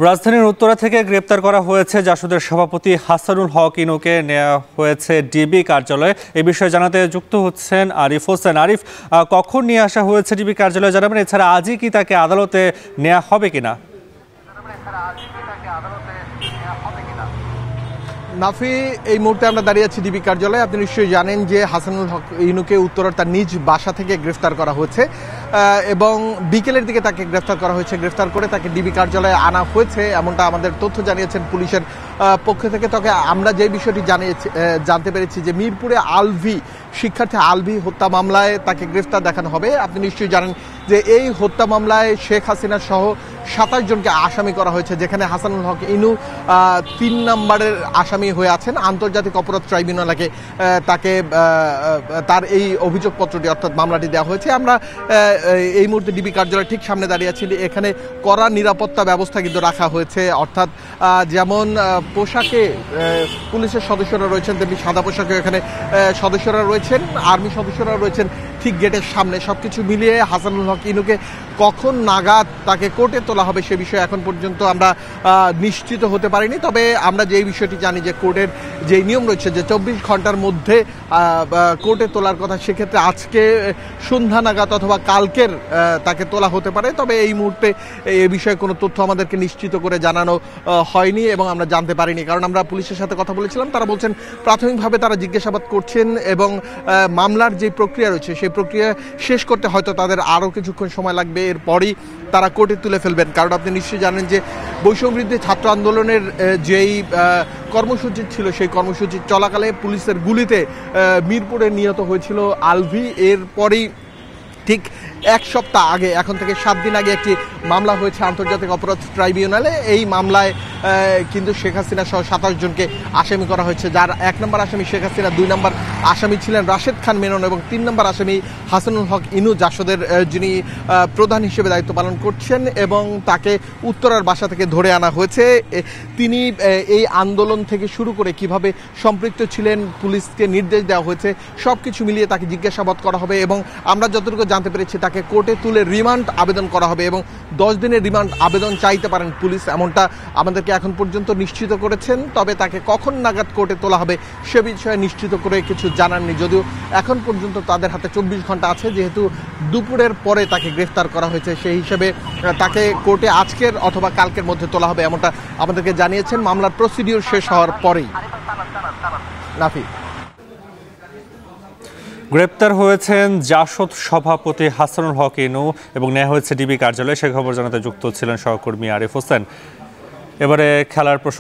রাজধানীর উত্তরা থেকে গ্রেপ্তার করা হয়েছে জাসদের সভাপতি হাসানুল হক ইনুকে নেওয়া হয়েছে ডিবি কার্যালয়ে। এই বিষয়ে জানাতে যুক্ত হচ্ছেন আরিফ হোসেন। আরিফ, কখন নিয়ে আসা হয়েছে ডিবি কার্যালয়ে জানাবেন, এছাড়া আজই কি তাকে আদালতে নেওয়া হবে কিনা? নাফি, এই মুহূর্তে আমরা দাঁড়িয়ে আছি ডিবি কার্যালয়ে। আপনি নিশ্চয়ই জানেন যে হাসানুল হক ইনুকে উত্তরার তার নিজ বাসা থেকে গ্রেফতার করা হয়েছে এবং বিকেলের দিকে তাকে গ্রেফতার করা হয়েছে। গ্রেফতার করে তাকে ডিবি কার্যালয়ে আনা হয়েছে, এমনটা আমাদের তথ্য জানিয়েছেন পুলিশের পক্ষ থেকে। তবে আমরা যে বিষয়টি জানতে পেরেছি যে মিরপুরে শিক্ষার্থী আলভি হত্যা মামলায় তাকে গ্রেফতার দেখানো হবে। আপনি নিশ্চয়ই জানেন যে এই হত্যা মামলায় শেখ হাসিনা সহ 27 জনকে আসামি করা হয়েছে, যেখানে হাসানুল হক ইনু 3 নম্বরের আসামি হয়ে আছেন। আন্তর্জাতিক অপরাধ ট্রাইব্যুনালকে তাকে তার এই অভিযোগপত্রটি অর্থাৎ মামলাটি দেওয়া হয়েছে। আমরা এই মুহূর্তে ডিবি কার্যালয়ের ঠিক সামনে দাঁড়িয়ে আছি। এখানে কড়া নিরাপত্তা ব্যবস্থা কিন্তু রাখা হয়েছে, অর্থাৎ যেমন পোশাকে পুলিশের সদস্যরা রয়েছেন, তেমনি সাদা পোশাকে এখানে সদস্যরা রয়েছেন, আর্মি সদস্যরা রয়েছেন ঠিক গেটের সামনে। সবকিছু মিলিয়ে হাসানুল হক ইনুকে কখন নাগাদ তাকে কোর্টে তোলা হবে সে বিষয়ে এখন পর্যন্ত আমরা নিশ্চিত হতে পারিনি। তবে আমরা যে বিষয়টি জানি যে কোর্টের যে নিয়ম রয়েছে যে 24 ঘন্টার মধ্যে কোর্টে তোলার কথা, সেক্ষেত্রে আজকে সন্ধ্যা নাগাদ অথবা কালকের তাকে তোলা হতে পারে। তবে এই মুহূর্তে এই বিষয়ে কোনো তথ্য আমাদেরকে নিশ্চিত করে জানানো হয়নি এবং আমরা জানতে পারিনি, কারণ আমরা পুলিশের সাথে কথা বলেছিলাম। তারা বলছেন প্রাথমিকভাবে তারা জিজ্ঞাসাবাদ করছেন এবং মামলার যে প্রক্রিয়া রয়েছে সেই প্রক্রিয়া শেষ করতে হয়তো তাদের আরও কিছুক্ষণ সময় লাগবে, এরপরই তারা কোর্টে তুলে ফেলবেন। কারণ আপনি নিশ্চয়ই জানেন যে বৈষম্যবিরোধী ছাত্র আন্দোলনের যেই কর্মসূচি ছিল সেই কর্মসূচি চলাকালে পুলিশের গুলিতে মিরপুরে নিহত হয়েছিল আলভি। এরপরই ঠিক 1 সপ্তাহ আগে, এখন থেকে 7 দিন আগে একটি মামলা হয়েছে আন্তর্জাতিক অপরাধ ট্রাইব্যুনালে। এই মামলায় কিন্তু শেখ হাসিনা সহ 27 জনকে আসামি করা হয়েছে, যার 1 নম্বর আসামি শেখ হাসিনা, 2 নম্বর আসামি ছিলেন রাশেদ খান মেনন এবং 3 নম্বর আসামি হাসানুল হক ইনু, জাসদের যিনি প্রধান হিসেবে দায়িত্ব পালন করছেন, এবং তাকে উত্তরার বাসা থেকে ধরে আনা হয়েছে। তিনি এই আন্দোলন থেকে শুরু করে কিভাবে সম্পৃক্ত ছিলেন, পুলিশকে নির্দেশ দেওয়া হয়েছে, সব কিছু মিলিয়ে তাকে জিজ্ঞাসাবাদ করা হবে এবং আমরা যতটুকু জানতে পেরেছি তাকে কোর্টে তুলে রিমান্ড আবেদন করা হবে এবং 10 দিনের রিমান্ড আবেদন চাইতে পারেন পুলিশ, এমনটা আমাদেরকে এখন পর্যন্ত নিশ্চিত করেছেন। তবে তাকে কখন নাগাদ কোর্টে তোলা হবে সে বিষয়ে নিশ্চিত করে কিছু জানাননি, যদিও এখন পর্যন্ত তাদের হাতে 24 ঘন্টা আছে, যেহেতু দুপুরের পরে তাকে গ্রেফতার করা হয়েছে। সেই হিসেবে তাকে কোর্টে আজকের অথবা কালকের মধ্যে তোলা হবে, এমনটা আমাদেরকে জানিয়েছেন মামলার প্রসিডিউর শেষ হওয়ার পরেই। নাফি, গ্রেপ্তার হয়েছেন জাসদ সভাপতি হাসানুল হক ইনু এবং নেওয়া হয়েছে ডিবি কার্যালয়ে। সে খবর জানাতে যুক্ত ছিলেন সহকর্মী আরিফ হোসেন। এবারে খেলার প্রশ্ন।